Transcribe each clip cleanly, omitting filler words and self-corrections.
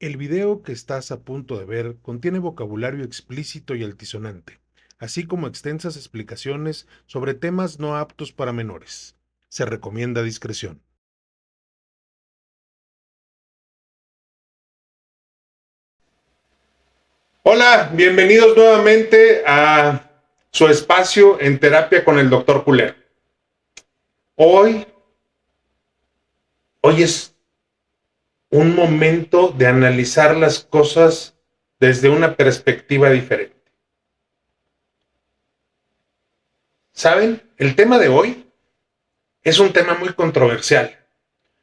El video que estás a punto de ver contiene vocabulario explícito y altisonante, así como extensas explicaciones sobre temas no aptos para menores. Se recomienda discreción. Hola, bienvenidos nuevamente a su espacio en terapia con el doctor Culero. Hoy, hoy es un momento de analizar las cosas desde una perspectiva diferente. ¿Saben? El tema de hoy es un tema muy controversial,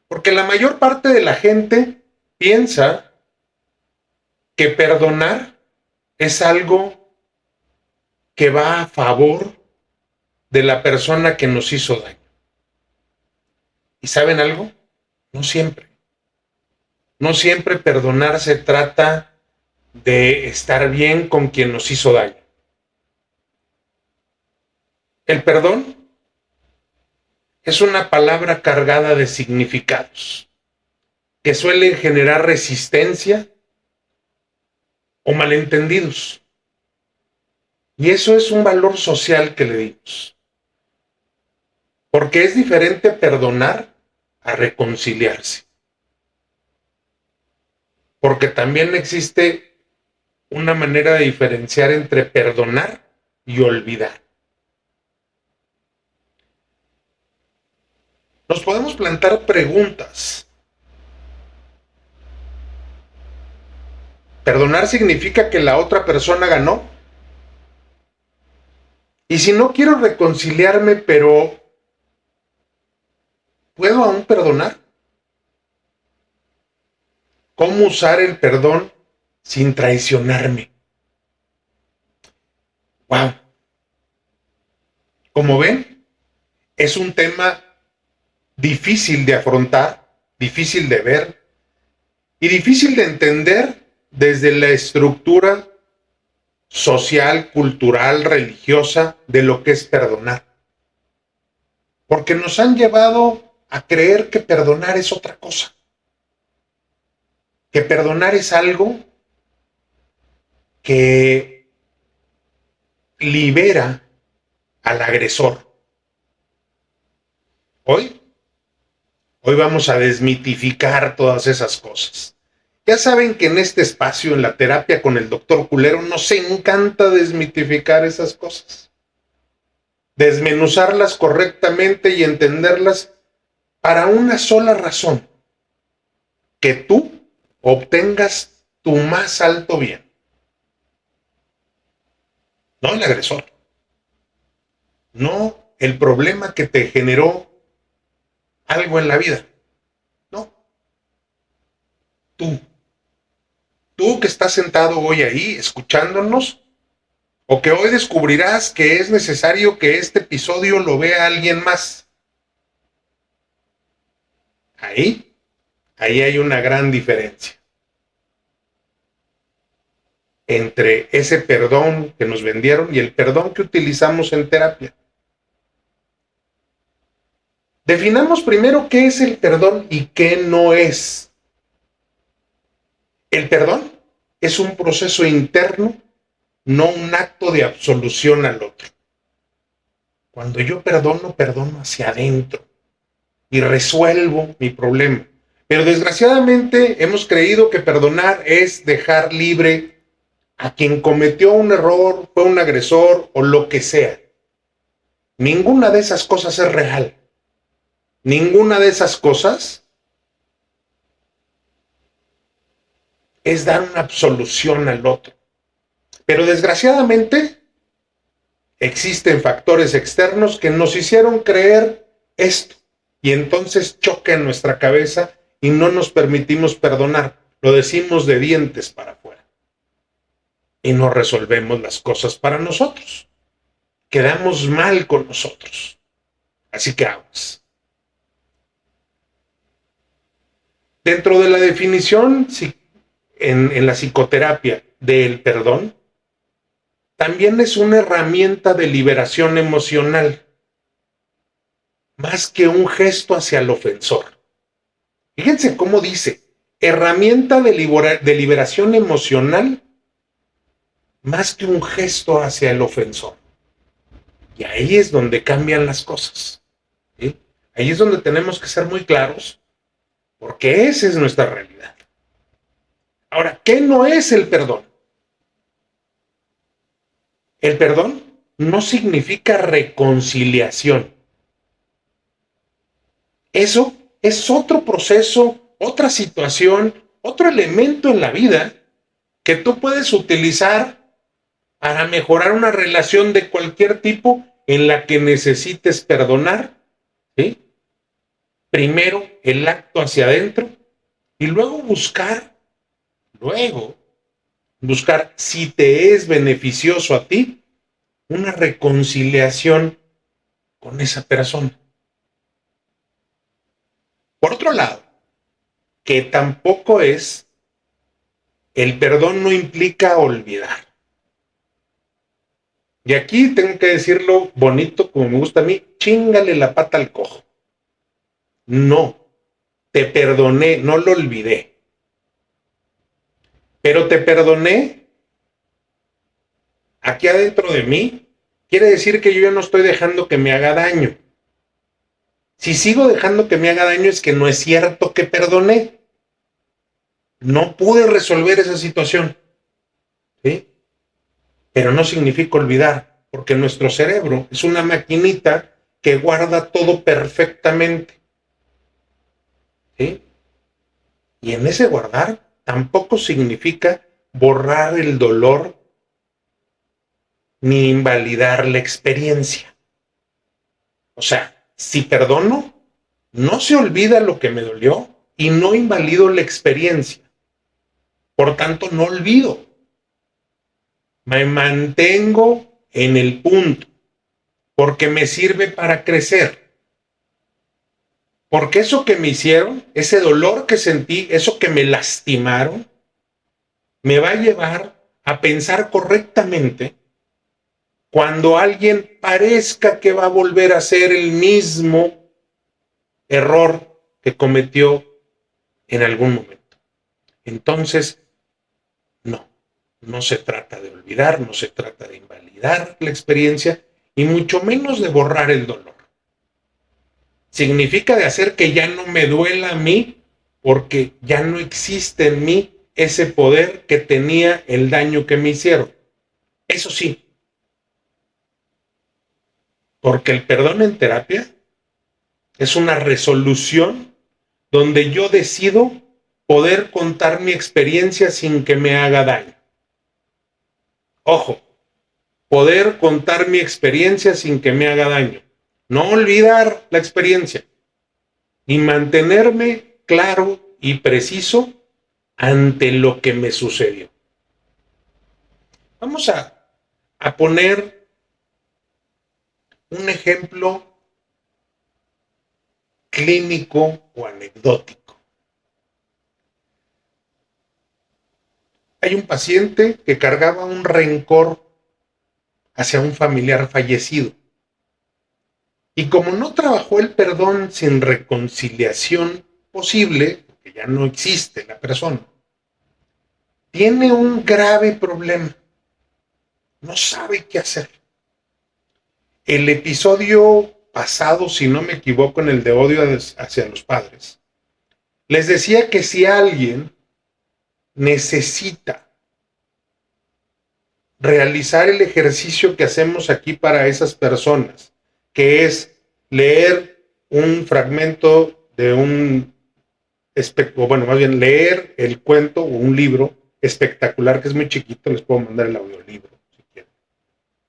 porque la mayor parte de la gente piensa que perdonar es algo que va a favor de la persona que nos hizo daño. ¿Y saben algo? No siempre. No siempre perdonar se trata de estar bien con quien nos hizo daño. El perdón es una palabra cargada de significados que suelen generar resistencia o malentendidos. Y eso es un valor social que le dimos. Porque es diferente perdonar a reconciliarse. Porque también existe una manera de diferenciar entre perdonar y olvidar. Nos podemos plantar preguntas. ¿Perdonar significa que la otra persona ganó? Y si no quiero reconciliarme, pero ¿puedo aún perdonar? ¿Cómo usar el perdón sin traicionarme? Wow. Como ven, es un tema difícil de afrontar, difícil de ver y difícil de entender desde la estructura social, cultural, religiosa de lo que es perdonar. Porque nos han llevado a creer que perdonar es otra cosa. Que perdonar es algo que libera al agresor. Hoy vamos a desmitificar todas esas cosas. Ya saben que en este espacio, en la terapia con el doctor Culero, nos encanta desmitificar esas cosas. Desmenuzarlas correctamente y entenderlas para una sola razón. Que tú obtengas tu más alto bien. No el agresor. No el problema que te generó algo en la vida. No. Tú. Tú que estás sentado hoy ahí escuchándonos, o que hoy descubrirás que es necesario que este episodio lo vea alguien más. Ahí hay una gran diferencia entre ese perdón que nos vendieron y el perdón que utilizamos en terapia. Definamos primero qué es el perdón y qué no es. El perdón es un proceso interno, no un acto de absolución al otro. Cuando yo perdono, perdono hacia adentro y resuelvo mi problema. Pero desgraciadamente hemos creído que perdonar es dejar libre a quien cometió un error, fue un agresor o lo que sea. Ninguna de esas cosas es real. Ninguna de esas cosas es dar una absolución al otro. Pero desgraciadamente existen factores externos que nos hicieron creer esto y entonces choca en nuestra cabeza y no nos permitimos perdonar. Lo decimos de dientes para afuera y no resolvemos las cosas para nosotros. Quedamos mal con nosotros. Así que aguas. Dentro de la definición en la psicoterapia del perdón, también es una herramienta de liberación emocional, más que un gesto hacia el ofensor. Fíjense cómo dice, herramienta de liberación emocional más que un gesto hacia el ofensor. Y ahí es donde cambian las cosas. ¿Sí? Ahí es donde tenemos que ser muy claros, porque esa es nuestra realidad. Ahora, ¿qué no es el perdón? El perdón no significa reconciliación. Eso es otro proceso, otra situación, otro elemento en la vida que tú puedes utilizar para mejorar una relación de cualquier tipo en la que necesites perdonar, ¿sí? Primero el acto hacia adentro y luego buscar si te es beneficioso a ti una reconciliación con esa persona. Por otro lado, que tampoco es, el perdón no implica olvidar. Y aquí tengo que decirlo bonito, como me gusta a mí, chíngale la pata al cojo. No, te perdoné, no lo olvidé. Pero te perdoné aquí adentro de mí, quiere decir que yo ya no estoy dejando que me haga daño. Si sigo dejando que me haga daño es que no es cierto que perdoné. No pude resolver esa situación. ¿Sí? Pero no significa olvidar, porque nuestro cerebro es una maquinita que guarda todo perfectamente. ¿Sí? Y en ese guardar tampoco significa borrar el dolor ni invalidar la experiencia. O sea, si perdono, no se olvida lo que me dolió y no invalido la experiencia. Por tanto, no olvido. Me mantengo en el punto porque me sirve para crecer. Porque eso que me hicieron, ese dolor que sentí, eso que me lastimaron, me va a llevar a pensar correctamente cuando alguien parezca que va a volver a hacer el mismo error que cometió en algún momento. Entonces, no se trata de olvidar, no se trata de invalidar la experiencia y mucho menos de borrar el dolor. Significa de hacer que ya no me duela a mí porque ya no existe en mí ese poder que tenía el daño que me hicieron. Eso sí, porque el perdón en terapia es una resolución donde yo decido poder contar mi experiencia sin que me haga daño. Ojo, poder contar mi experiencia sin que me haga daño. No olvidar la experiencia y mantenerme claro y preciso ante lo que me sucedió. Vamos a poner un ejemplo clínico o anecdótico. Hay un paciente que cargaba un rencor hacia un familiar fallecido. Y como no trabajó el perdón sin reconciliación posible, porque ya no existe la persona, tiene un grave problema. No sabe qué hacer. El episodio pasado, si no me equivoco, en el de odio hacia los padres, les decía que si alguien necesita realizar el ejercicio que hacemos aquí para esas personas, que es leer un fragmento de más bien leer el cuento o un libro espectacular que es muy chiquito, les puedo mandar el audiolibro si quieren,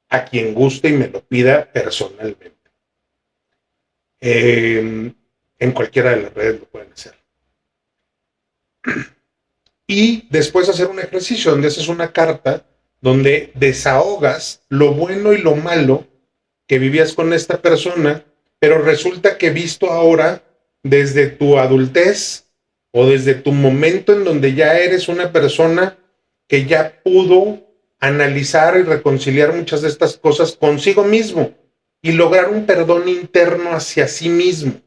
a quien guste y me lo pida personalmente. En cualquiera de las redes lo pueden hacer. Y después hacer un ejercicio donde haces una carta donde desahogas lo bueno y lo malo que vivías con esta persona, pero resulta que visto ahora desde tu adultez o desde tu momento en donde ya eres una persona que ya pudo analizar y reconciliar muchas de estas cosas consigo mismo y lograr un perdón interno hacia sí mismo.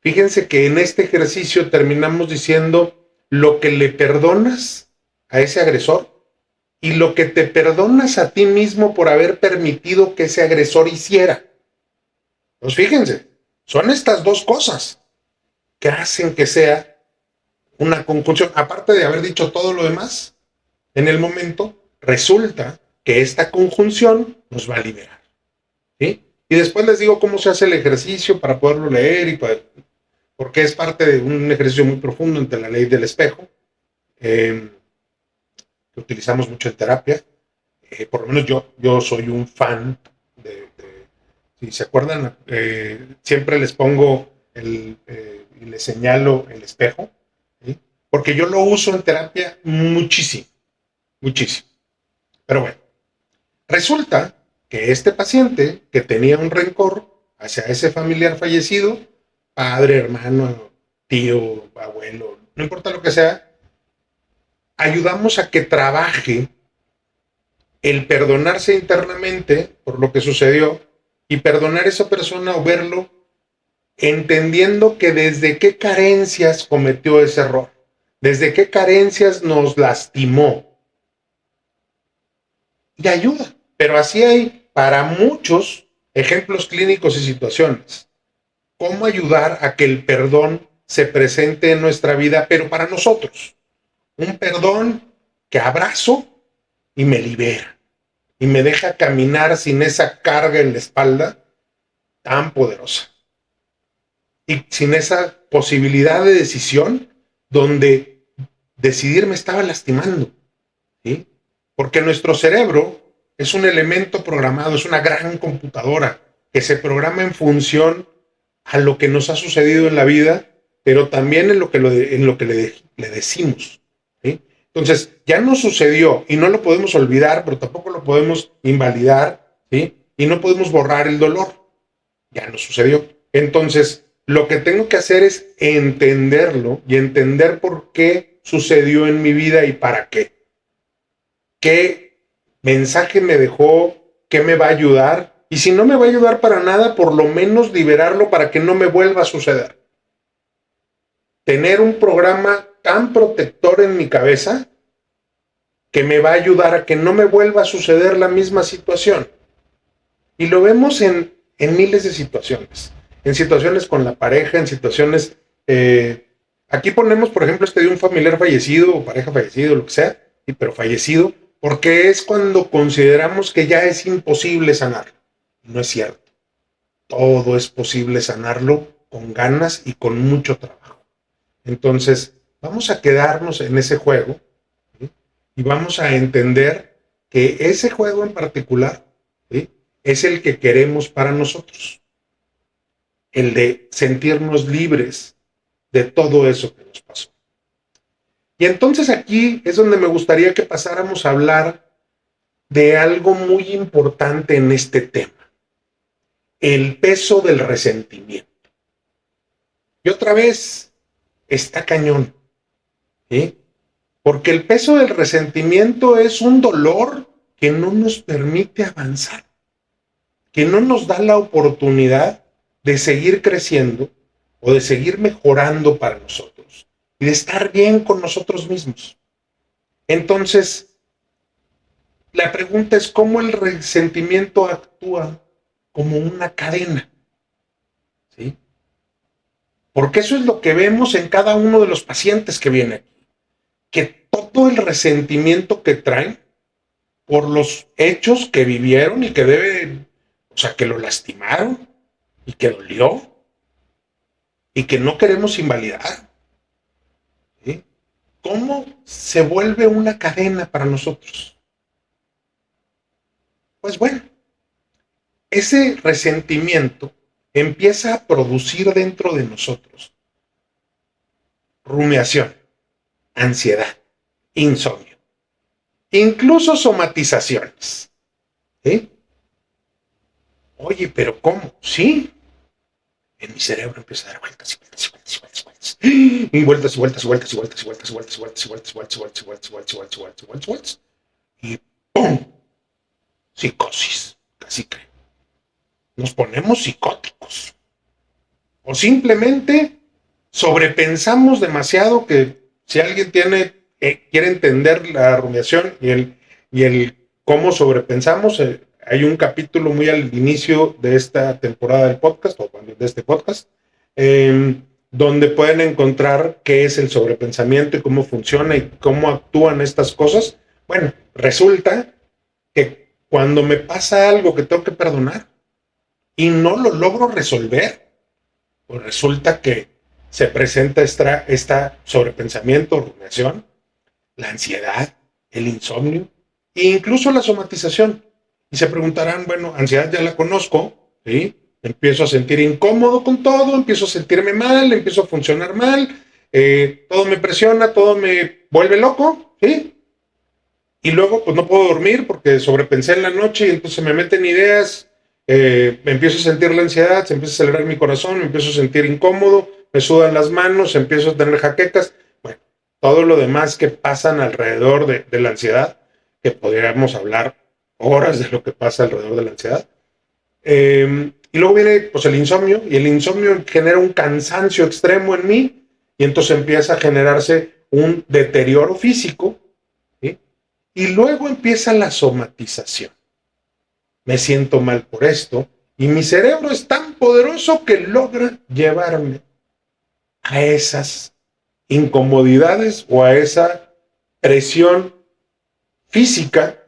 Fíjense que en este ejercicio terminamos diciendo, lo que le perdonas a ese agresor y lo que te perdonas a ti mismo por haber permitido que ese agresor hiciera. Pues fíjense, son estas dos cosas que hacen que sea una conjunción. Aparte de haber dicho todo lo demás, en el momento resulta que esta conjunción nos va a liberar. ¿Sí? Y después les digo cómo se hace el ejercicio para poderlo leer y porque es parte de un ejercicio muy profundo entre la ley del espejo, que utilizamos mucho en terapia. Por lo menos yo soy un fan si se acuerdan, siempre les pongo y les señalo el espejo, ¿sí? Porque yo lo uso en terapia muchísimo, muchísimo. Pero bueno, resulta que este paciente que tenía un rencor hacia ese familiar fallecido, padre, hermano, tío, abuelo, no importa lo que sea, ayudamos a que trabaje el perdonarse internamente por lo que sucedió y perdonar a esa persona o verlo entendiendo que desde qué carencias cometió ese error, desde qué carencias nos lastimó. Y ayuda. Pero así hay para muchos ejemplos clínicos y situaciones. ¿Cómo ayudar a que el perdón se presente en nuestra vida, pero para nosotros? Un perdón que abrazo y me libera y me deja caminar sin esa carga en la espalda tan poderosa y sin esa posibilidad de decisión donde decidir me estaba lastimando, ¿sí? Porque nuestro cerebro es un elemento programado, es una gran computadora que se programa en función a lo que nos ha sucedido en la vida, pero también en lo que le decimos, ¿sí? Entonces, ya nos sucedió y no lo podemos olvidar, pero tampoco lo podemos invalidar, ¿sí? Y no podemos borrar el dolor. Ya nos sucedió. Entonces, lo que tengo que hacer es entenderlo y entender por qué sucedió en mi vida y para qué. ¿Qué mensaje me dejó? ¿Qué me va a ayudar? Y si no me va a ayudar para nada, por lo menos liberarlo para que no me vuelva a suceder. Tener un programa tan protector en mi cabeza que me va a ayudar a que no me vuelva a suceder la misma situación. Y lo vemos en miles de situaciones. En situaciones con la pareja, en situaciones... aquí ponemos, por ejemplo, de un familiar fallecido o pareja fallecido, lo que sea, pero fallecido, porque es cuando consideramos que ya es imposible sanarlo. No es cierto. Todo es posible sanarlo con ganas y con mucho trabajo. Entonces, vamos a quedarnos en ese juego, ¿sí? Y vamos a entender que ese juego en particular, ¿sí?, es el que queremos para nosotros. El de sentirnos libres de todo eso que nos pasó. Y entonces aquí es donde me gustaría que pasáramos a hablar de algo muy importante en este tema: el peso del resentimiento. Y otra vez, está cañón, ¿sí? Porque el peso del resentimiento es un dolor que no nos permite avanzar, que no nos da la oportunidad de seguir creciendo o de seguir mejorando para nosotros y de estar bien con nosotros mismos. Entonces, la pregunta es cómo el resentimiento actúa como una cadena, ¿sí? Porque eso es lo que vemos en cada uno de los pacientes que vienen aquí, que todo el resentimiento que traen por los hechos que vivieron y que deben, o sea, que lo lastimaron y que dolió y que no queremos invalidar, ¿sí? ¿Cómo se vuelve una cadena para nosotros? Pues bueno, ese resentimiento empieza a producir dentro de nosotros rumiación, ansiedad, insomnio, incluso somatizaciones, ¿sí? Oye, pero ¿cómo? Sí, en mi cerebro empieza a dar vueltas y vueltas y vueltas y vueltas y vueltas. Y vueltas y vueltas y vueltas y vueltas y vueltas y vueltas y vueltas y vueltas y vueltas y vueltas y vueltas y vueltas y vueltas y vueltas y vueltas y vueltas. Y ¡pum! Psicosis, casi que nos ponemos psicóticos. O simplemente sobrepensamos demasiado que Si alguien quiere entender la rumiación y el cómo sobrepensamos, hay un capítulo muy al inicio de esta temporada del podcast, o de este podcast, donde pueden encontrar qué es el sobrepensamiento y cómo funciona y cómo actúan estas cosas. Bueno, resulta que cuando me pasa algo que tengo que perdonar y no lo logro resolver, pues resulta que se presenta esta sobrepensamiento, rumiación, la ansiedad, el insomnio e incluso la somatización. Y se preguntarán, bueno, ansiedad ya la conozco, ¿sí? Empiezo a sentir incómodo con todo, empiezo a sentirme mal, empiezo a funcionar mal, todo me presiona, todo me vuelve loco, ¿sí? Y luego pues no puedo dormir porque sobrepensé en la noche y entonces me meten ideas, me empiezo a sentir la ansiedad, se empieza a acelerar mi corazón, me empiezo a sentir incómodo, me sudan las manos, empiezo a tener jaquecas. Bueno, todo lo demás que pasan alrededor de la ansiedad, que podríamos hablar horas de lo que pasa alrededor de la ansiedad. Y luego viene pues el insomnio, y el insomnio genera un cansancio extremo en mí, y entonces empieza a generarse un deterioro físico, ¿sí? Y luego empieza la somatización. Me siento mal por esto, y mi cerebro es tan poderoso que logra llevarme a esas incomodidades o a esa presión física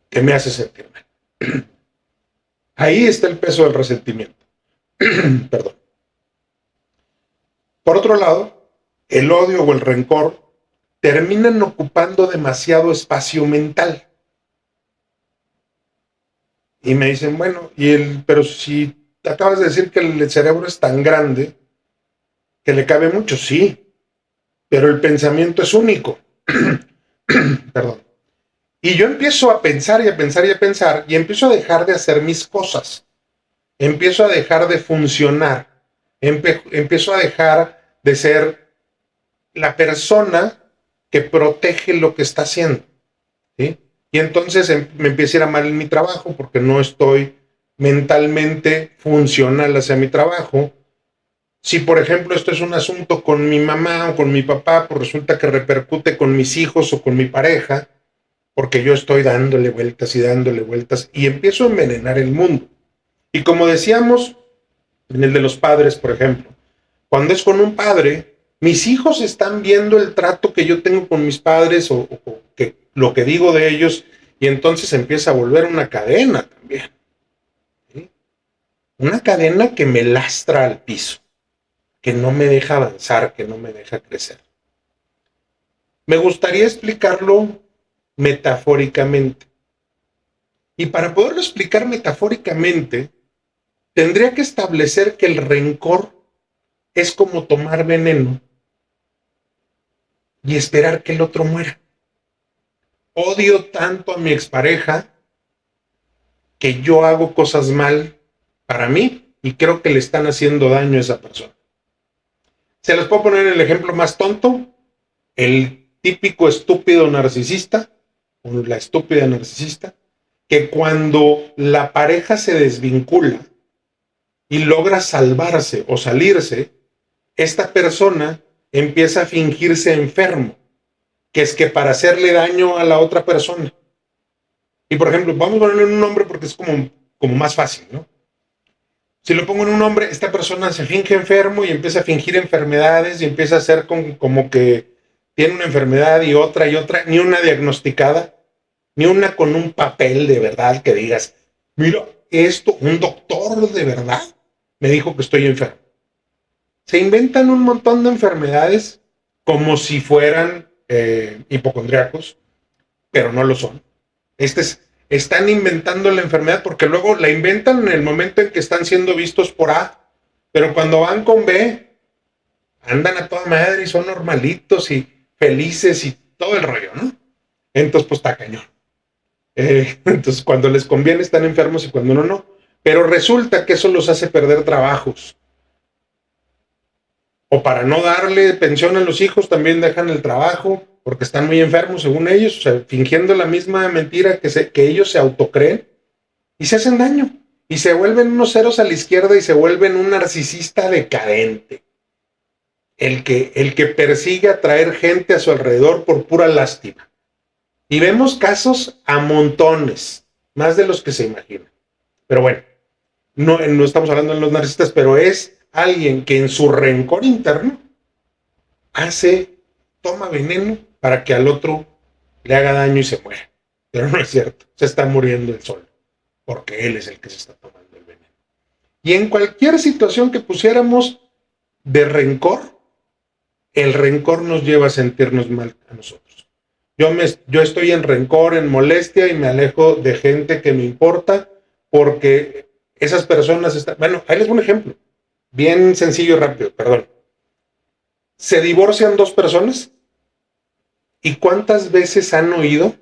que me hace sentir mal. Ahí está el peso del resentimiento. Perdón. Por otro lado, el odio o el rencor terminan ocupando demasiado espacio mental. Y me dicen, bueno, pero si te acabas de decir que el cerebro es tan grande que le cabe mucho, sí, pero el pensamiento es único. Perdón. Y yo empiezo a pensar y a pensar y a pensar y empiezo a dejar de hacer mis cosas. Empiezo a dejar de funcionar. Empiezo a dejar de ser la persona que protege lo que está haciendo, ¿sí? Y entonces me empieza a ir a mal en mi trabajo porque no estoy mentalmente funcional hacia mi trabajo. Si, por ejemplo, esto es un asunto con mi mamá o con mi papá, pues resulta que repercute con mis hijos o con mi pareja, porque yo estoy dándole vueltas y empiezo a envenenar el mundo. Y como decíamos en el de los padres, por ejemplo, cuando es con un padre, mis hijos están viendo el trato que yo tengo con mis padres o lo que digo de ellos, y entonces empieza a volver una cadena también, ¿sí? Una cadena que me lastra al piso, que no me deja avanzar, que no me deja crecer. Me gustaría explicarlo metafóricamente. Y para poderlo explicar metafóricamente, tendría que establecer que el rencor es como tomar veneno y esperar que el otro muera. Odio tanto a mi expareja que yo hago cosas mal para mí y creo que le están haciendo daño a esa persona. Se les puedo poner el ejemplo más tonto, el típico estúpido narcisista, o la estúpida narcisista, que cuando la pareja se desvincula y logra salvarse o salirse, esta persona empieza a fingirse enfermo, que es que para hacerle daño a la otra persona. Y por ejemplo, vamos a ponerle un nombre porque es como más fácil, ¿no? Si lo pongo en un nombre, esta persona se finge enfermo y empieza a fingir enfermedades y empieza a hacer como que tiene una enfermedad y otra, ni una diagnosticada, ni una con un papel de verdad que digas, mira, esto, un doctor de verdad me dijo que estoy enfermo. Se inventan un montón de enfermedades como si fueran hipocondriacos, pero no lo son. Están inventando la enfermedad porque luego la inventan en el momento en que están siendo vistos por A, pero cuando van con B, andan a toda madre y son normalitos y felices y todo el rollo, ¿no? Entonces, pues está cañón. Entonces, cuando les conviene están enfermos y cuando no. Pero resulta que eso los hace perder trabajos. O para no darle pensión a los hijos, también dejan el trabajo porque están muy enfermos, según ellos, o sea, fingiendo la misma mentira que ellos se autocreen y se hacen daño. Y se vuelven unos ceros a la izquierda y se vuelven un narcisista decadente. el que persigue atraer gente a su alrededor por pura lástima. Y vemos casos a montones, más de los que se imaginan. Pero bueno, no estamos hablando de los narcisistas, pero es alguien que en su rencor interno toma veneno para que al otro le haga daño y se muera. Pero no es cierto, se está muriendo él solo, porque él es el que se está tomando el veneno. Y en cualquier situación que pusiéramos de rencor, el rencor nos lleva a sentirnos mal a nosotros. Yo estoy en rencor, en molestia y me alejo de gente que me importa porque esas personas están... Bueno, ahí les doy un ejemplo, bien sencillo y rápido, perdón. Se divorcian dos personas y ¿cuántas veces han oído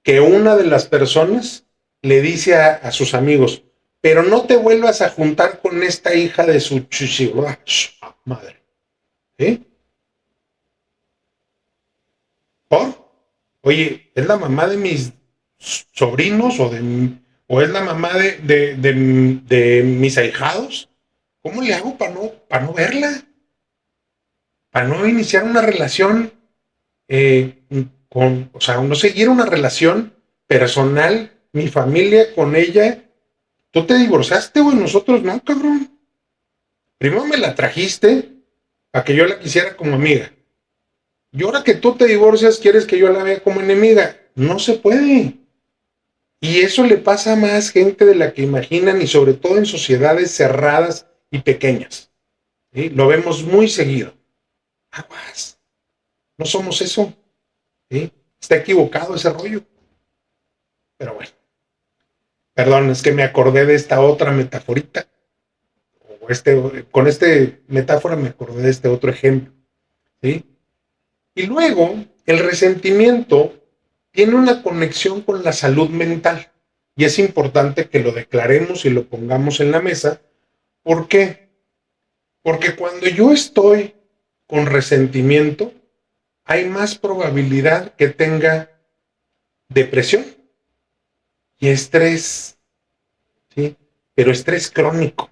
que una de las personas le dice a sus amigos, pero no te vuelvas a juntar con esta hija de su madre? ¿Sí? ¿Por? Oye, ¿es la mamá de mis sobrinos o es la mamá de mis ahijados? ¿Cómo le hago para no verla? Para no iniciar una relación o sea, no seguir una relación personal, mi familia con ella. Tú te divorciaste, güey, nosotros no, cabrón. Primero me la trajiste para que yo la quisiera como amiga. Y ahora que tú te divorcias, quieres que yo la vea como enemiga. No se puede. Y eso le pasa a más gente de la que imaginan y sobre todo en sociedades cerradas y pequeñas. ¿Sí? Lo vemos muy seguido. Aguas. No somos eso. ¿Sí? Está equivocado ese rollo. Pero bueno. Perdón, es que me acordé de esta otra metaforita. Con este metáfora me acordé de este otro ejemplo. ¿Sí? Y luego, el resentimiento tiene una conexión con la salud mental. Y es importante que lo declaremos y lo pongamos en la mesa. ¿Por qué? Porque cuando yo estoy con resentimiento, hay más probabilidad que tenga depresión y estrés, ¿sí? Pero estrés crónico.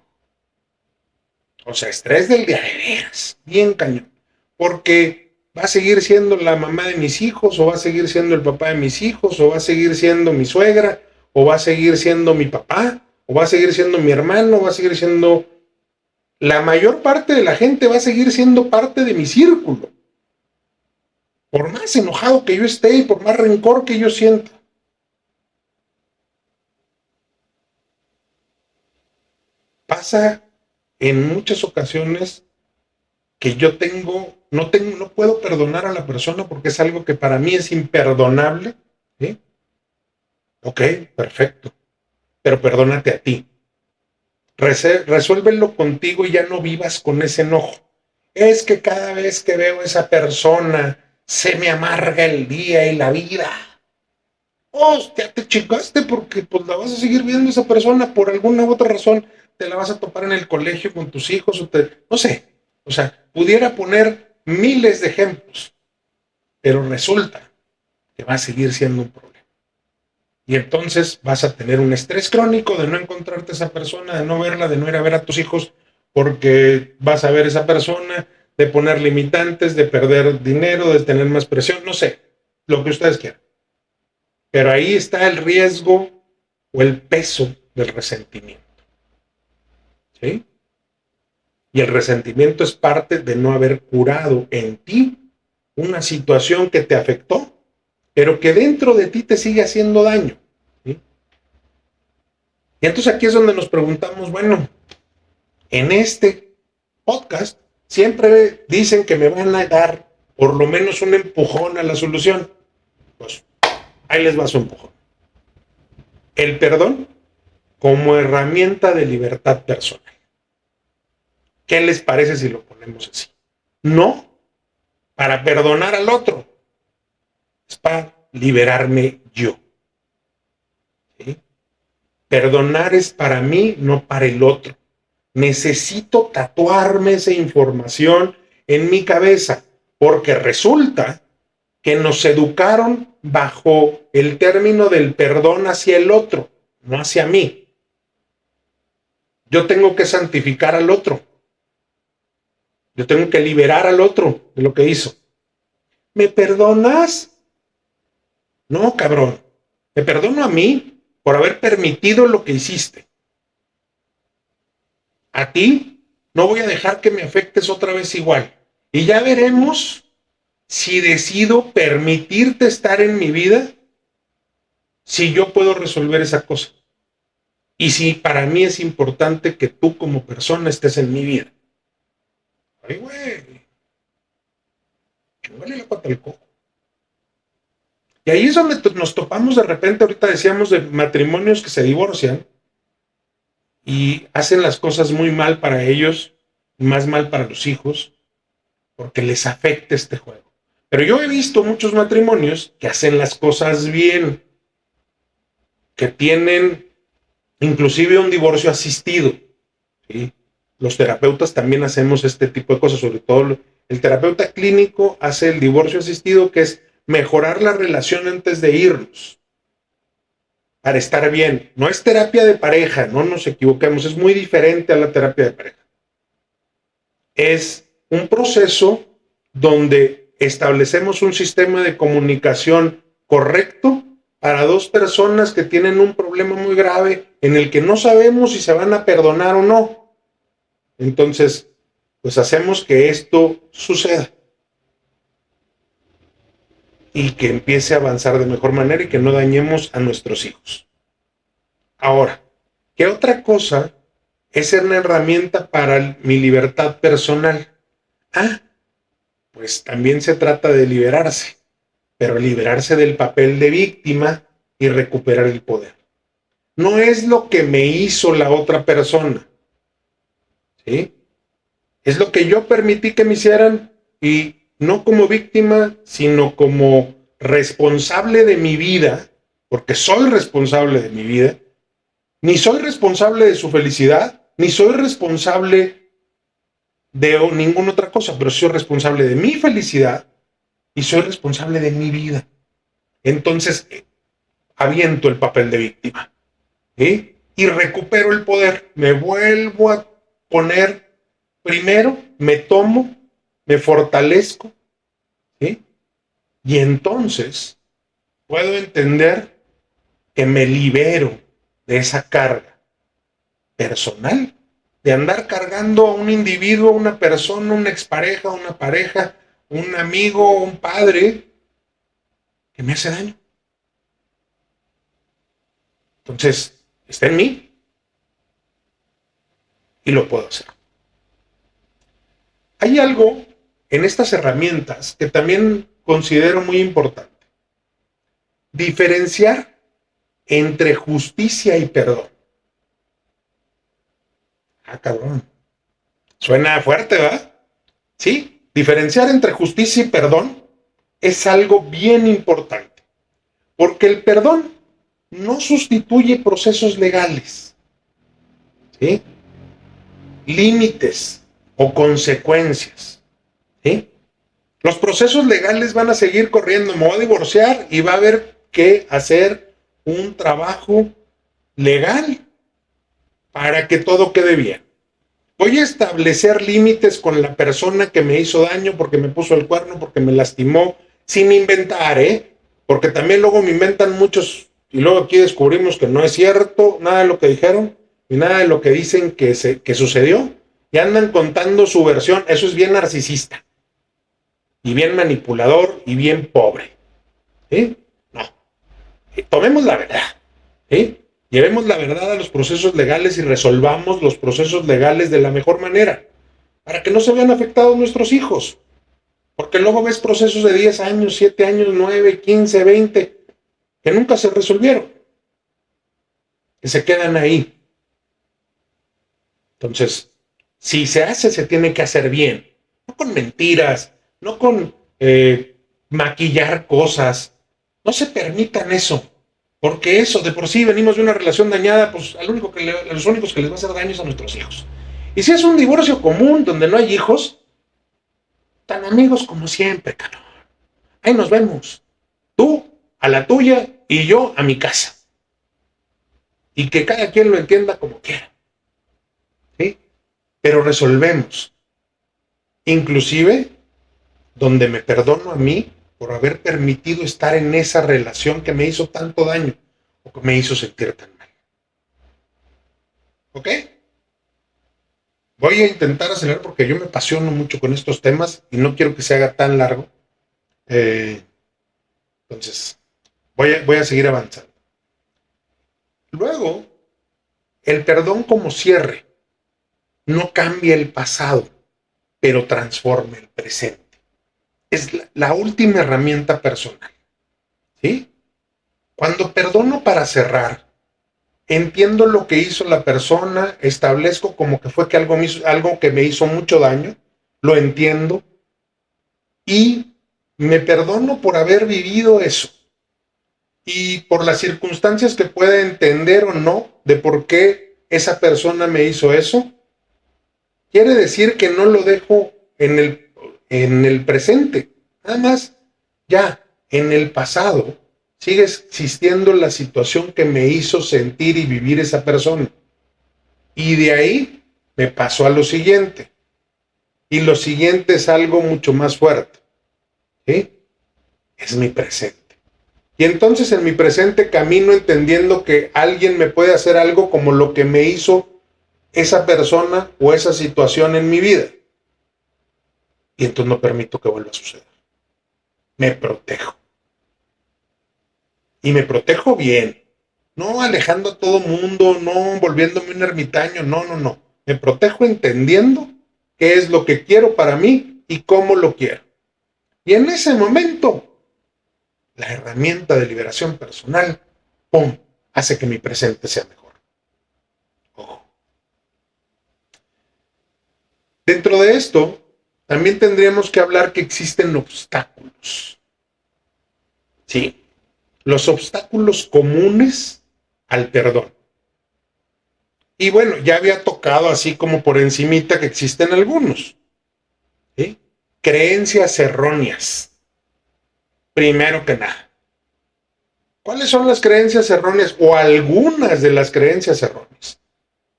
O sea, estrés del día de veras, bien cañón. Porque va a seguir siendo la mamá de mis hijos, o va a seguir siendo el papá de mis hijos, o va a seguir siendo mi suegra, o va a seguir siendo mi papá, o va a seguir siendo mi hermano, o va a seguir siendo... La mayor parte de la gente va a seguir siendo parte de mi círculo. Por más enojado que yo esté y por más rencor que yo sienta. Pasa en muchas ocasiones que yo no puedo perdonar a la persona porque es algo que para mí es imperdonable. ¿Sí? Ok, perfecto. Pero perdónate a ti. Resuélvelo contigo y ya no vivas con ese enojo. Es que cada vez que veo a esa persona se me amarga el día y la vida. Hostia, te chingaste porque pues la vas a seguir viendo esa persona por alguna u otra razón. Te la vas a topar en el colegio con tus hijos no sé. O sea, pudiera poner miles de ejemplos, pero resulta que va a seguir siendo un problema. Y entonces vas a tener un estrés crónico de no encontrarte a esa persona, de no verla, de no ir a ver a tus hijos, porque vas a ver a esa persona, de poner limitantes, de perder dinero, de tener más presión, no sé, lo que ustedes quieran. Pero ahí está el riesgo o el peso del resentimiento. ¿Sí? Y el resentimiento es parte de no haber curado en ti una situación que te afectó, pero que dentro de ti te sigue haciendo daño. ¿Sí? Y entonces aquí es donde nos preguntamos, bueno, en este podcast siempre dicen que me van a dar por lo menos un empujón a la solución. Pues ahí les va su empujón. El perdón como herramienta de libertad personal. ¿Qué les parece si lo ponemos así? No para perdonar al otro, es para liberarme yo. ¿Sí? Perdonar es para mí, no para el otro. Necesito tatuarme esa información en mi cabeza, porque resulta que nos educaron bajo el término del perdón hacia el otro, no hacia mí. Yo tengo que santificar al otro. Yo tengo que liberar al otro de lo que hizo. ¿Me perdonas? No, cabrón. Me perdono a mí por haber permitido lo que hiciste. A ti no voy a dejar que me afectes otra vez igual. Y ya veremos si decido permitirte estar en mi vida, si yo puedo resolver esa cosa. Y si para mí es importante que tú como persona estés en mi vida. Ay, güey. Chúngale la pata al coco. Y ahí es donde nos topamos de repente, ahorita decíamos de matrimonios que se divorcian y hacen las cosas muy mal para ellos, más mal para los hijos, porque les afecta este juego. Pero yo he visto muchos matrimonios que hacen las cosas bien, que tienen inclusive un divorcio asistido, ¿sí? Los terapeutas también hacemos este tipo de cosas, sobre todo el terapeuta clínico hace el divorcio asistido, que es mejorar la relación antes de irnos, para estar bien. No es terapia de pareja, no nos equivoquemos, es muy diferente a la terapia de pareja. Es un proceso donde establecemos un sistema de comunicación correcto para dos personas que tienen un problema muy grave en el que no sabemos si se van a perdonar o no. Entonces, pues hacemos que esto suceda y que empiece a avanzar de mejor manera y que no dañemos a nuestros hijos. Ahora, ¿qué otra cosa es ser una herramienta para mi libertad personal? Pues también se trata de liberarse, pero liberarse del papel de víctima y recuperar el poder. No es lo que me hizo la otra persona, ¿sí? Es lo que yo permití que me hicieran, y no como víctima, sino como responsable de mi vida, porque soy responsable de mi vida. Ni soy responsable de su felicidad, ni soy responsable de ninguna otra cosa, pero soy responsable de mi felicidad y soy responsable de mi vida. Entonces, aviento el papel de víctima, ¿sí? Y recupero el poder. Me vuelvo a poner primero, me tomo, me fortalezco, ¿sí? Y entonces puedo entender que me libero de esa carga personal, de andar cargando a un individuo, una persona, una expareja, una pareja, un amigo, un padre que me hace daño. Entonces, está en mí y lo puedo hacer. Hay algo en estas herramientas que también considero muy importante. Diferenciar entre justicia y perdón. Cabrón. Suena fuerte, ¿verdad? Sí, diferenciar entre justicia y perdón es algo bien importante, porque el perdón no sustituye procesos legales, ¿sí? Límites o consecuencias, ¿sí? Los procesos legales van a seguir corriendo. Me voy a divorciar y va a haber que hacer un trabajo legal para que todo quede bien. Voy a establecer límites con la persona que me hizo daño porque me puso el cuerno, porque me lastimó, sin inventar, ¿eh? Porque también luego me inventan muchos y luego aquí descubrimos que no es cierto nada de lo que dijeron y nada de lo que dicen que sucedió, y andan contando su versión. Eso es bien narcisista y bien manipulador y bien pobre, ¿sí? No, tomemos la verdad, ¿sí? Llevemos la verdad a los procesos legales y resolvamos los procesos legales de la mejor manera, para que no se vean afectados nuestros hijos. Porque luego ves procesos de 10 años, 7 años, 9, 15, 20, que nunca se resolvieron, que se quedan ahí. Entonces, si se hace, se tiene que hacer bien. No con mentiras, no con maquillar cosas. No se permitan eso. Porque eso, de por sí venimos de una relación dañada, pues los únicos que les va a hacer daño es a nuestros hijos. Y si es un divorcio común donde no hay hijos, tan amigos como siempre, cabrón. Ahí nos vemos. Tú a la tuya y yo a mi casa. Y que cada quien lo entienda como quiera, ¿sí? Pero resolvemos. Inclusive donde me perdono a mí por haber permitido estar en esa relación que me hizo tanto daño o que me hizo sentir tan mal. ¿Ok? Voy a intentar acelerar porque yo me apasiono mucho con estos temas y no quiero que se haga tan largo. Entonces, voy a seguir avanzando. Luego, el perdón como cierre no cambia el pasado, pero transforma el presente. Es la última herramienta personal. ¿Sí? Cuando perdono para cerrar, entiendo lo que hizo la persona, establezco como que fue que algo que me hizo mucho daño, lo entiendo y me perdono por haber vivido eso y por las circunstancias que pueda entender o no de por qué esa persona me hizo eso. Quiere decir que no lo dejo en el presente, nada más ya en el pasado sigue existiendo la situación que me hizo sentir y vivir esa persona. Y de ahí me paso a lo siguiente. Y lo siguiente es algo mucho más fuerte. ¿Sí? Es mi presente. Y entonces en mi presente camino entendiendo que alguien me puede hacer algo como lo que me hizo esa persona o esa situación en mi vida. Y entonces no permito que vuelva a suceder. Me protejo. Y me protejo bien. No alejando a todo mundo, no volviéndome un ermitaño, no, no, no. Me protejo entendiendo qué es lo que quiero para mí y cómo lo quiero. Y en ese momento, la herramienta de liberación personal, ¡pum!, hace que mi presente sea mejor. Ojo. Dentro de esto, también tendríamos que hablar que existen obstáculos. Sí, los obstáculos comunes al perdón. Y bueno, ya había tocado así como por encimita que existen algunos. ¿Sí? Creencias erróneas. Primero que nada. ¿Cuáles son las creencias erróneas o algunas de las creencias erróneas?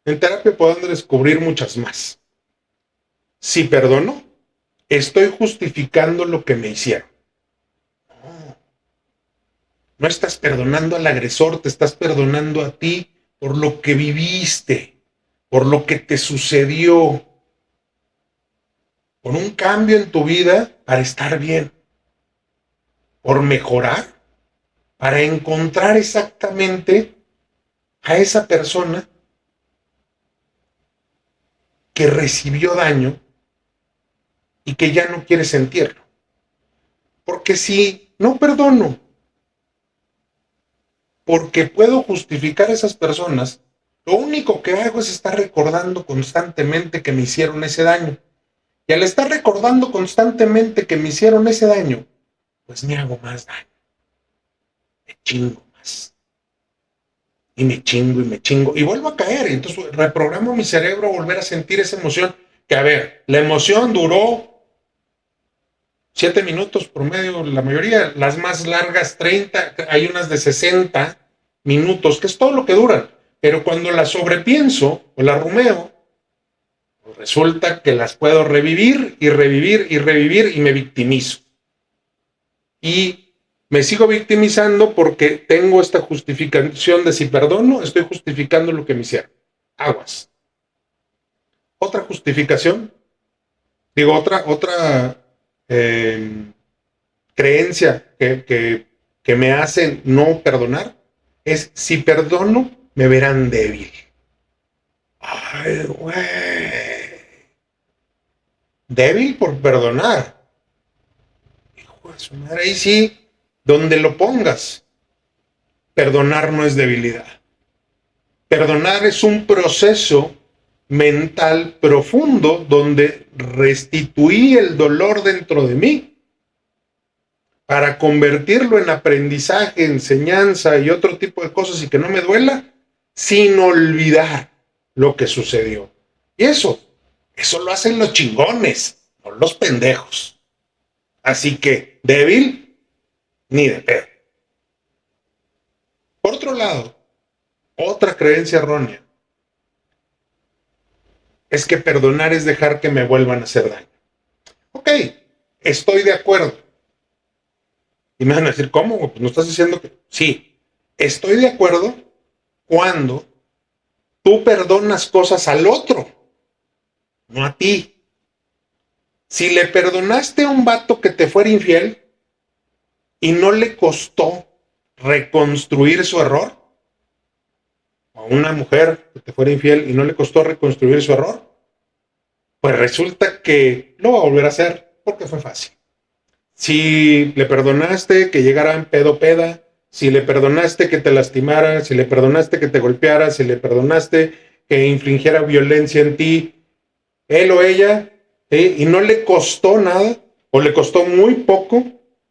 En terapia podemos descubrir muchas más. Si perdono, estoy justificando lo que me hicieron. No, no estás perdonando al agresor, te estás perdonando a ti por lo que viviste, por lo que te sucedió, por un cambio en tu vida para estar bien, por mejorar, para encontrar exactamente a esa persona que recibió daño y que ya no quiere sentirlo. Porque si no perdono, porque puedo justificar a esas personas, lo único que hago es estar recordando constantemente que me hicieron ese daño. Y al estar recordando constantemente que me hicieron ese daño, pues me hago más daño. Me chingo más. Y me chingo y me chingo. Y vuelvo a caer. Y entonces reprogramo mi cerebro a volver a sentir esa emoción. Que a ver, la emoción duró 7 minutos promedio, la mayoría, las más largas 30, hay unas de 60 minutos, que es todo lo que duran. Pero cuando las sobrepienso o las rumeo, pues resulta que las puedo revivir y revivir y revivir y me victimizo. Y me sigo victimizando porque tengo esta justificación de si perdono, estoy justificando lo que me hicieron. Aguas. Otra justificación, digo, otra creencia que me hace no perdonar es si perdono me verán débil. Ay, güey. Débil por perdonar. Hijo de su madre, ahí sí, donde lo pongas. Perdonar no es debilidad. Perdonar es un proceso mental profundo donde restituí el dolor dentro de mí para convertirlo en aprendizaje, enseñanza y otro tipo de cosas y que no me duela, sin olvidar lo que sucedió. Y eso lo hacen los chingones, no los pendejos. Así que débil, ni de pedo. Por otro lado, otra creencia errónea es que perdonar es dejar que me vuelvan a hacer daño. Ok, estoy de acuerdo. Y me van a decir, ¿cómo? Pues no estás diciendo que... Sí, estoy de acuerdo cuando tú perdonas cosas al otro, no a ti. Si le perdonaste a un vato que te fuera infiel y no le costó reconstruir su error, o a una mujer que te fuera infiel y no le costó reconstruir su error, pues resulta que lo va a volver a hacer porque fue fácil. Si le perdonaste que llegaran pedo peda, si le perdonaste que te lastimara, si le perdonaste que te golpeara, si le perdonaste que infringiera violencia en ti, él o ella, ¿sí? Y no le costó nada o le costó muy poco,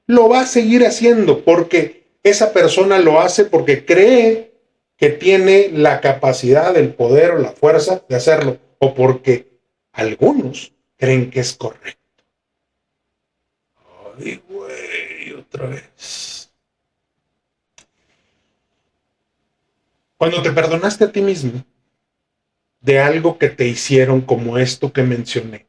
lo va a seguir haciendo porque esa persona lo hace porque cree que tiene la capacidad, el poder o la fuerza de hacerlo, o porque algunos creen que es correcto. Ay, güey, otra vez. Cuando te perdonaste a ti mismo de algo que te hicieron como esto que mencioné,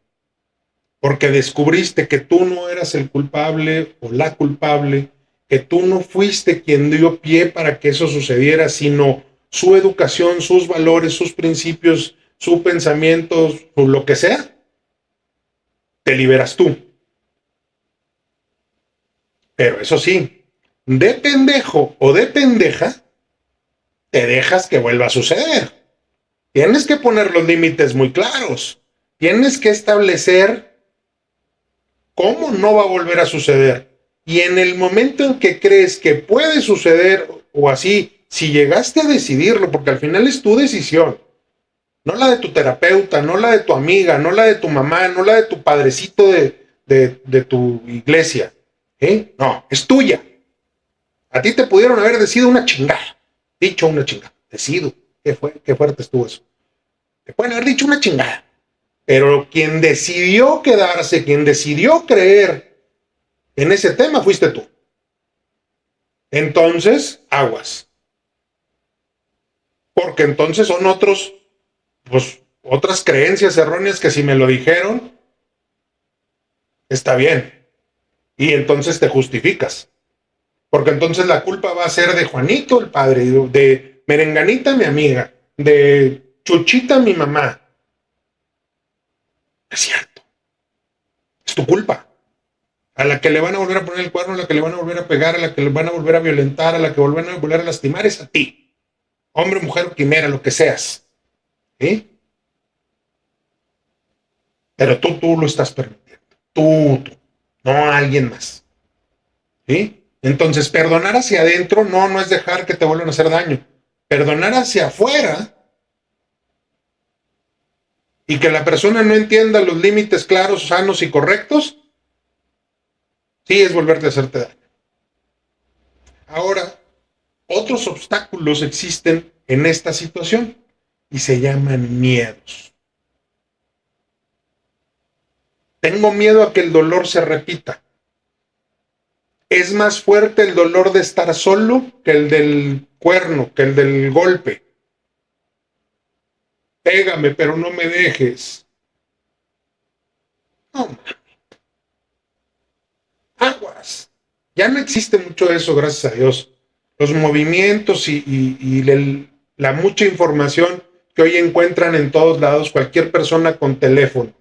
porque descubriste que tú no eras el culpable o la culpable, que tú no fuiste quien dio pie para que eso sucediera, sino su educación, sus valores, sus principios, su pensamiento, su lo que sea, te liberas tú. Pero eso sí, de pendejo o de pendeja, te dejas que vuelva a suceder. Tienes que poner los límites muy claros. Tienes que establecer cómo no va a volver a suceder. Y en el momento en que crees que puede suceder o así, si llegaste a decidirlo, porque al final es tu decisión, no la de tu terapeuta, no la de tu amiga, no la de tu mamá, no la de tu padrecito de tu iglesia. No, es tuya. A ti te pudieron haber decidido una chingada. Dicho una chingada. Decido. Qué fuerte estuvo eso. Te pueden haber dicho una chingada. Pero quien decidió quedarse, quien decidió creer en ese tema, fuiste tú. Entonces, aguas. Porque entonces son pues, otras creencias erróneas que si me lo dijeron, está bien. Y entonces te justificas. Porque entonces la culpa va a ser de Juanito, el padre, de Merenganita, mi amiga, de Chuchita, mi mamá. Es cierto. Es tu culpa. A la que le van a volver a poner el cuerno, a la que le van a volver a pegar, a la que le van a volver a violentar, a la que van a volver a lastimar, es a ti. Hombre, mujer, quimera, lo que seas. ¿Sí? Pero tú lo estás permitiendo. Tú. No a alguien más. ¿Sí? Entonces, perdonar hacia adentro no es dejar que te vuelvan a hacer daño. Perdonar hacia afuera y que la persona no entienda los límites claros, sanos y correctos, sí es volverte a hacerte daño. Ahora, otros obstáculos existen en esta situación y se llaman miedos. Tengo miedo a que el dolor se repita. Es más fuerte el dolor de estar solo que el del cuerno, que el del golpe. Pégame, pero no me dejes. No, aguas. Ya no existe mucho eso, gracias a Dios. Los movimientos y la mucha información que hoy encuentran en todos lados cualquier persona con teléfono.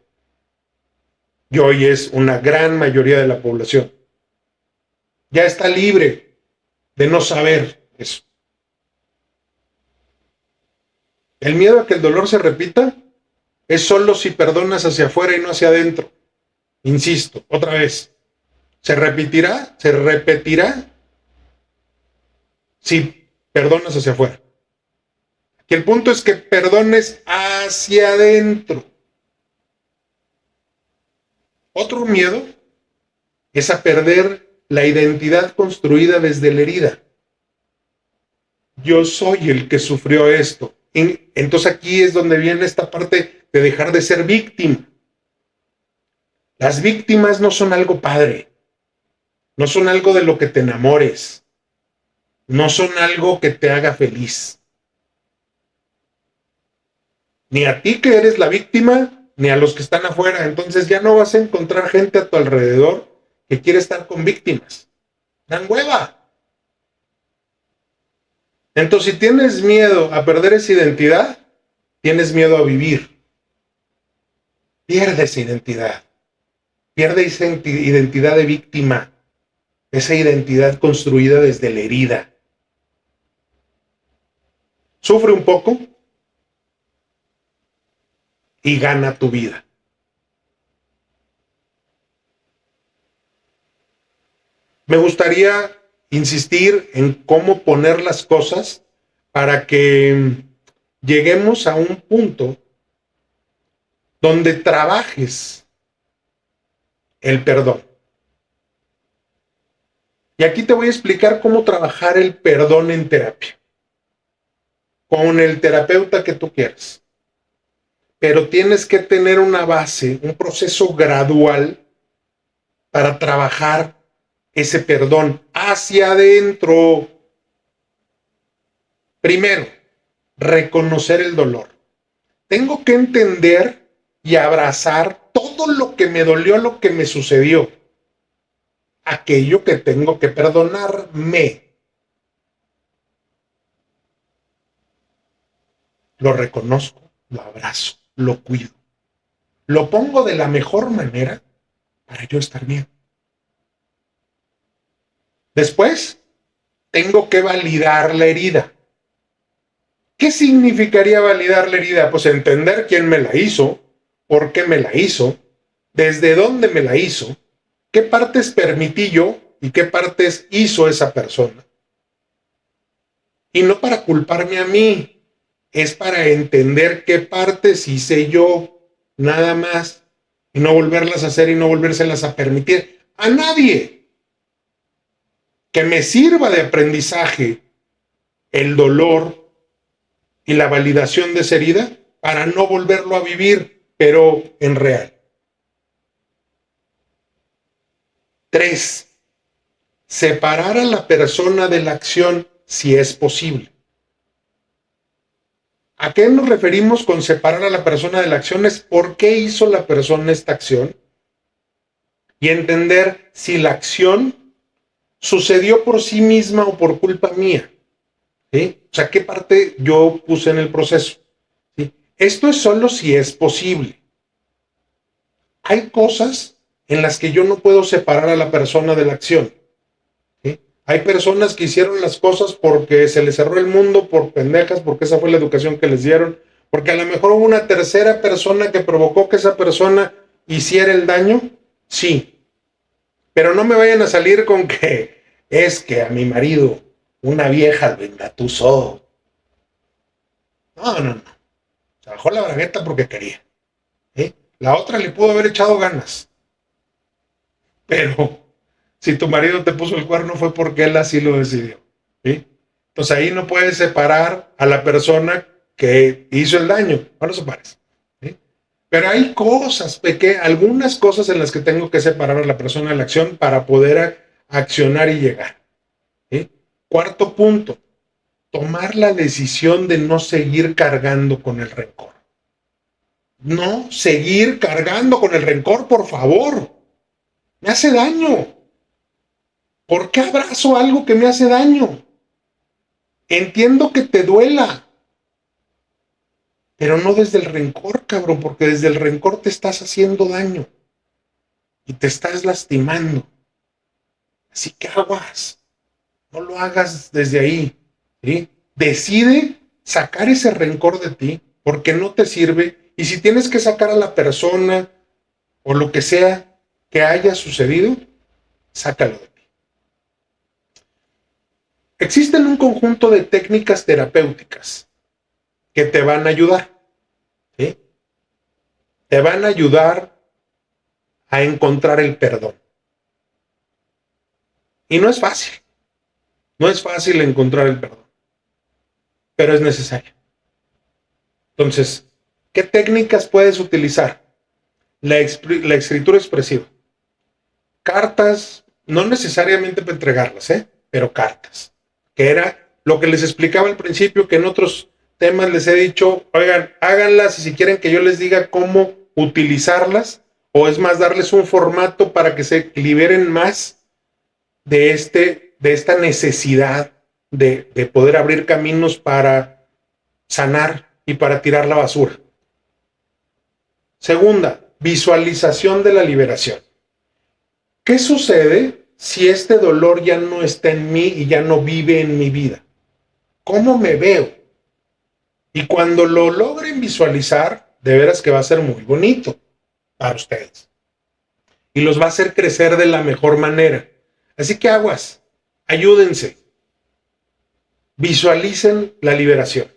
Y hoy es una gran mayoría de la población. Ya está libre de no saber eso. El miedo a que el dolor se repita es solo si perdonas hacia afuera y no hacia adentro. Insisto, otra vez. Se repetirá si perdonas hacia afuera. Que el punto es que perdones hacia adentro. Otro miedo es a perder la identidad construida desde la herida. Yo soy el que sufrió esto. Entonces aquí es donde viene esta parte de dejar de ser víctima. Las víctimas no son algo padre. No son algo de lo que te enamores. No son algo que te haga feliz. Ni a ti que eres la víctima, ni a los que están afuera. Entonces ya no vas a encontrar gente a tu alrededor que quiere estar con víctimas. Dan hueva. Entonces, si tienes miedo a perder esa identidad, tienes miedo a vivir. Pierde esa identidad. Pierde esa identidad de víctima. Esa identidad construida desde la herida. Sufre un poco y gana tu vida. Me gustaría insistir en cómo poner las cosas para que lleguemos a un punto donde trabajes el perdón. Y aquí te voy a explicar cómo trabajar el perdón en terapia, con el terapeuta que tú quieras. Pero tienes que tener una base, un proceso gradual para trabajar ese perdón hacia adentro. Primero, reconocer el dolor. Tengo que entender y abrazar todo lo que me dolió, lo que me sucedió. Aquello que tengo que perdonarme. Lo reconozco, lo abrazo, lo cuido. Lo pongo de la mejor manera para yo estar bien. Después, tengo que validar la herida. ¿Qué significaría validar la herida? Pues entender quién me la hizo, por qué me la hizo, desde dónde me la hizo, qué partes permití yo y qué partes hizo esa persona. Y no para culparme a mí, es para entender qué partes hice yo, nada más, y no volverlas a hacer y no volvérselas a permitir a nadie. Que me sirva de aprendizaje el dolor y la validación de esa herida para no volverlo a vivir, pero en real. 3. Separar a la persona de la acción si es posible. ¿A qué nos referimos con separar a la persona de la acción? Es por qué hizo la persona esta acción y entender si la acción sucedió por sí misma o por culpa mía. ¿Sí? O sea, ¿qué parte yo puse en el proceso? ¿Sí? Esto es solo si es posible. Hay cosas en las que yo no puedo separar a la persona de la acción. ¿Sí? Hay personas que hicieron las cosas porque se les cerró el mundo, por pendejas, porque esa fue la educación que les dieron, porque a lo mejor hubo una tercera persona que provocó que esa persona hiciera el daño. Sí. Pero no me vayan a salir con que es que a mi marido una vieja lo engatusó. No. Se bajó la bragueta porque quería. ¿Sí? La otra le pudo haber echado ganas. Pero si tu marido te puso el cuerno fue porque él así lo decidió. ¿Sí? Entonces ahí no puedes separar a la persona que hizo el daño. No lo separes. ¿Sí? Pero hay cosas, algunas cosas en las que tengo que separar a la persona de la acción para poder accionar y llegar. ¿Sí? Cuarto punto, tomar la decisión de no seguir cargando con el rencor. No seguir cargando con el rencor, por favor. Me hace daño. ¿Por qué abrazo algo que me hace daño? Entiendo que te duela, pero no desde el rencor, cabrón, porque desde el rencor te estás haciendo daño y te estás lastimando. Así que aguas, no lo hagas desde ahí, ¿sí? Decide sacar ese rencor de ti porque no te sirve, y si tienes que sacar a la persona o lo que sea que haya sucedido, sácalo de ti. Existen un conjunto de técnicas terapéuticas que te van a ayudar, ¿sí? Te van a ayudar a encontrar el perdón. Y no es fácil encontrar el perdón, pero es necesario. Entonces, ¿qué técnicas puedes utilizar? La escritura expresiva. Cartas, no necesariamente para entregarlas, pero cartas. Que era lo que les explicaba al principio, que en otros temas les he dicho, oigan, háganlas y si quieren que yo les diga cómo utilizarlas o es más darles un formato para que se liberen más de esta necesidad de poder abrir caminos para sanar y para tirar la basura? Segunda, visualización de la liberación. ¿Qué sucede si este dolor ya no está en mí y ya no vive en mi vida? ¿Cómo me veo? Y cuando lo logren visualizar, de veras que va a ser muy bonito para ustedes. Y los va a hacer crecer de la mejor manera. Así que aguas, ayúdense. Visualicen la liberación.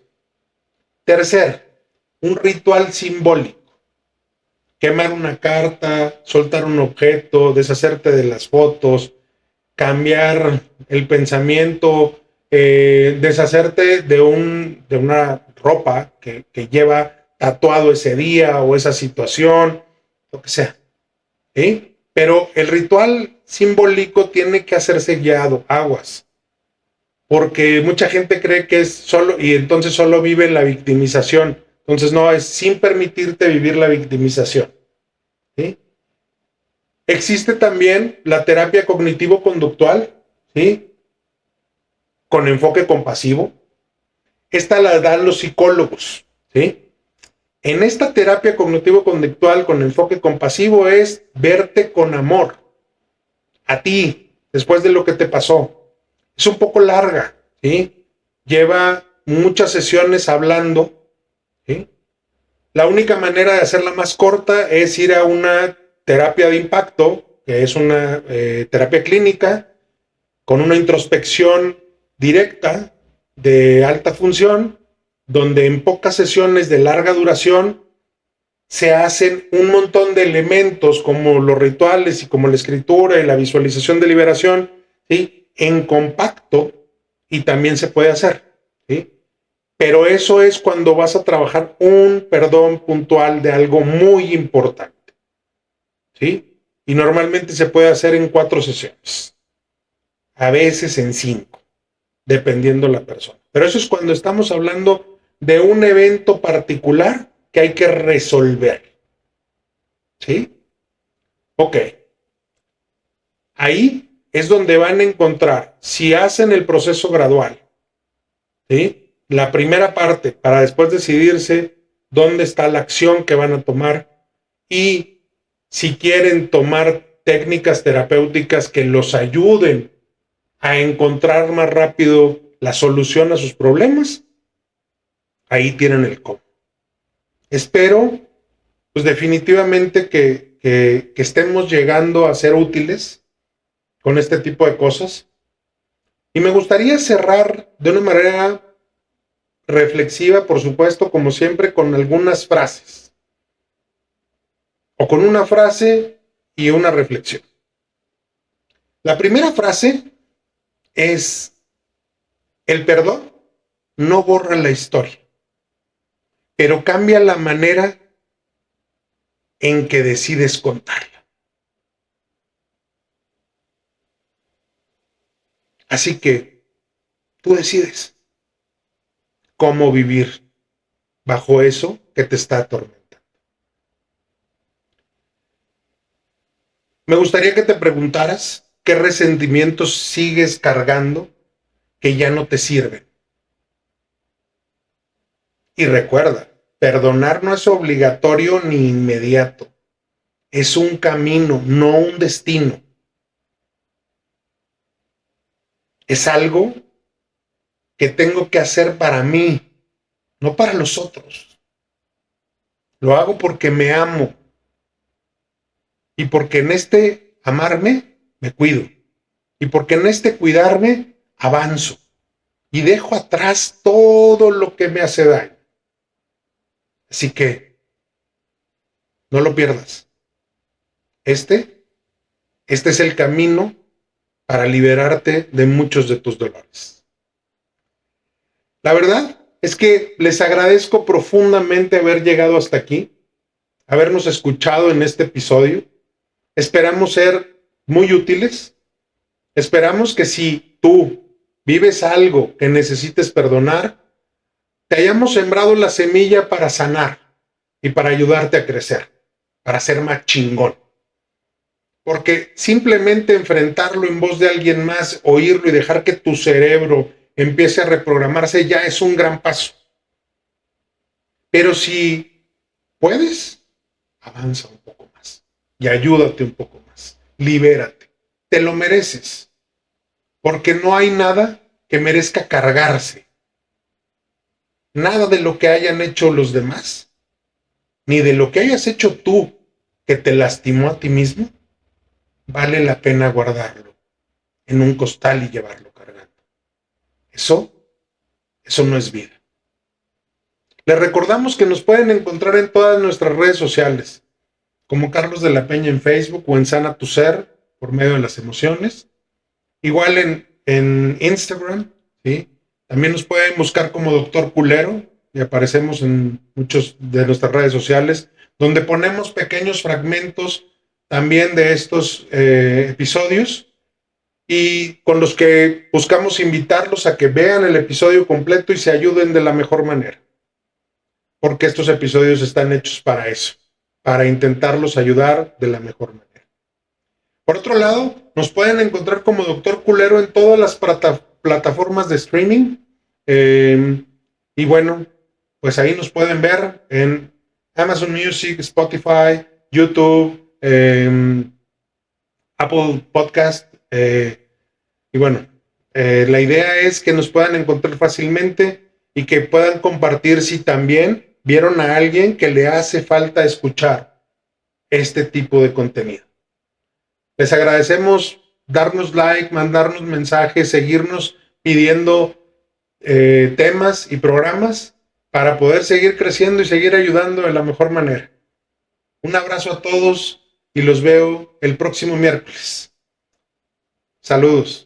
Tercer, un ritual simbólico. Quemar una carta, soltar un objeto, deshacerte de las fotos, cambiar el pensamiento, deshacerte de una ropa que lleva tatuado ese día o esa situación, lo que sea. ¿Sí? Pero el ritual simbólico tiene que hacerse guiado, aguas. Porque mucha gente cree que es solo, y entonces solo vive la victimización. Entonces no, es sin permitirte vivir la victimización. ¿Sí? Existe también la terapia cognitivo-conductual, ¿sí? Con enfoque compasivo. Esta la dan los psicólogos, ¿sí? En esta terapia cognitivo-conductual con enfoque compasivo es verte con amor a ti después de lo que te pasó. Es un poco larga, ¿sí? Lleva muchas sesiones hablando, ¿sí? La única manera de hacerla más corta es ir a una terapia de impacto, que es una terapia clínica, con una introspección directa de alta función, donde en pocas sesiones de larga duración se hacen un montón de elementos como los rituales y como la escritura y la visualización de liberación, ¿sí? En compacto, y también se puede hacer, ¿sí? Pero eso es cuando vas a trabajar un perdón puntual de algo muy importante, ¿sí? Y normalmente se puede hacer en 4 sesiones, a veces en 5, dependiendo la persona. Pero eso es cuando estamos hablando de un evento particular que hay que resolver, ¿sí? Ok. Ahí es donde van a encontrar, si hacen el proceso gradual, ¿sí? La primera parte, para después decidirse dónde está la acción que van a tomar y si quieren tomar técnicas terapéuticas que los ayuden a encontrar más rápido la solución a sus problemas, ahí tienen el cómo. Espero, pues definitivamente que estemos llegando a ser útiles con este tipo de cosas. Y me gustaría cerrar de una manera reflexiva, por supuesto, como siempre, con algunas frases. O con una frase y una reflexión. La primera frase es: el perdón no borra la historia, pero cambia la manera en que decides contarla. Así que tú decides cómo vivir bajo eso que te está atormentando. Me gustaría que te preguntaras qué resentimientos sigues cargando que ya no te sirven. Y recuerda, perdonar no es obligatorio ni inmediato. Es un camino, no un destino. Es algo que tengo que hacer para mí, no para los otros. Lo hago porque me amo y porque en este amarme me cuido y porque en este cuidarme avanzo y dejo atrás todo lo que me hace daño. Así que no lo pierdas. Este es el camino para liberarte de muchos de tus dolores. La verdad es que les agradezco profundamente haber llegado hasta aquí, habernos escuchado en este episodio. Esperamos ser muy útiles. Esperamos que si tú vives algo que necesites perdonar, te hayamos sembrado la semilla para sanar y para ayudarte a crecer. para ser más chingón. Porque simplemente enfrentarlo en voz de alguien más, oírlo y dejar que tu cerebro empiece a reprogramarse ya es un gran paso. Pero si puedes, avanza un poco más y ayúdate un poco más. Libérate. Te lo mereces. Porque no hay nada que merezca cargarse. Nada de lo que hayan hecho los demás, ni de lo que hayas hecho tú que te lastimó a ti mismo, vale la pena guardarlo en un costal y llevarlo cargando. Eso no es vida. Les recordamos que nos pueden encontrar en todas nuestras redes sociales, como Carlos de la Peña en Facebook o en Sana Tu Ser, por medio de las emociones. Igual en Instagram, ¿sí? También nos pueden buscar como Doctor Culero y aparecemos en muchas de nuestras redes sociales, donde ponemos pequeños fragmentos también de estos episodios y con los que buscamos invitarlos a que vean el episodio completo y se ayuden de la mejor manera. Porque estos episodios están hechos para eso, para intentarlos ayudar de la mejor manera. Por otro lado, nos pueden encontrar como Doctor Culero en todas las plataformas de streaming. Y bueno, pues ahí nos pueden ver en Amazon Music, Spotify, YouTube, Apple Podcast. Y bueno, la idea es que nos puedan encontrar fácilmente y que puedan compartir si también vieron a alguien que le hace falta escuchar este tipo de contenido. Les agradecemos darnos like, mandarnos mensajes, seguirnos pidiendo temas y programas para poder seguir creciendo y seguir ayudando de la mejor manera. Un abrazo a todos y los veo el próximo miércoles. Saludos.